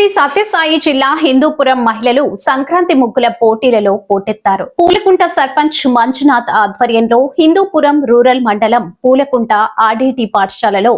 శ్రీ సత్యసాయి జిల్లా హిందూపురం మహిళలు సంక్రాంతి ముగ్గుల పోటీలలో పోటెత్తారు. పూలకుంట సర్పంచ్ మంజునాథ్ ఆధ్వర్యంలో హిందూపురం రూరల్ మండలం పూలకుంట ఆర్డీటీ పాఠశాలలో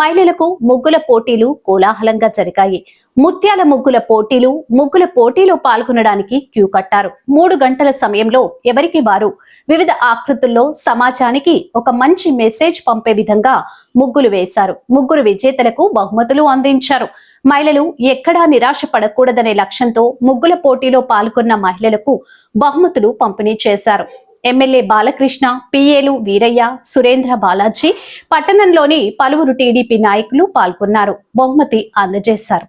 మహిళలకు ముగ్గుల పోటీలు కోలాహలంగా జరిగాయి. ముత్యాల ముగ్గుల పోటీలో పాల్గొనడానికి క్యూ కట్టారు. 3 గంటల సమయంలో ఎవరికి వారు వివిధ ఆకృతుల్లో సమాజానికి ఒక మంచి మెసేజ్ పంపే విధంగా ముగ్గులు వేశారు. ముగ్గురు విజేతలకు బహుమతులు అందించారు. మహిళలు ఎక్కడా నిరాశ పడకూడదనే లక్ష్యంతో ముగ్గుల పోటీలో పాల్గొన్న మహిళలకు బహుమతులు పంపిణీ చేశారు. ఎమ్మెల్యే బాలకృష్ణ, పిఏలు వీరయ్య, సురేంద్ర బాలాజీ, పట్టణంలోని పలువురు టీడీపీ నాయకులు పాల్గొన్నారు. బహుమతి అందజేశారు.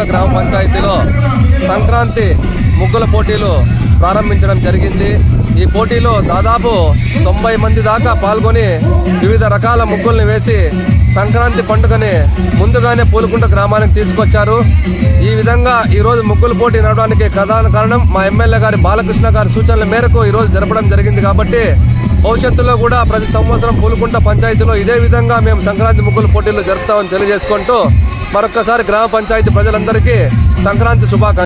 గ్రామ పంచాయతీలో సంక్రాంతి ముగ్గుల పోటీలు ప్రారంభించడం జరిగింది. ఈ పోటీలో దాదాపు 90 మంది దాకా పాల్గొని వివిధ రకాల ముగ్గుల్ని వేసి సంక్రాంతి పండుగని ముందుగానే పూలకుంట గ్రామానికి తీసుకొచ్చారు. ఈ విధంగా ఈరోజు ముగ్గుల పోటీ నడవడానికి ప్రధాన కారణం మా ఎమ్మెల్యే గారి బాలకృష్ణ గారి సూచనల మేరకు ఈరోజు జరపడం జరిగింది. కాబట్టి భవిష్యత్తులో కూడా ప్రతి సంవత్సరం పూలకుంట పంచాయతీలో ఇదే విధంగా మేము సంక్రాంతి ముగ్గుల పోటీలు జరుపుతామని తెలియజేసుకుంటూ మరొక్కసారి గ్రామ పంచాయతీ ప్రజలందరికీ సంక్రాంతి శుభాకాంక్షలు.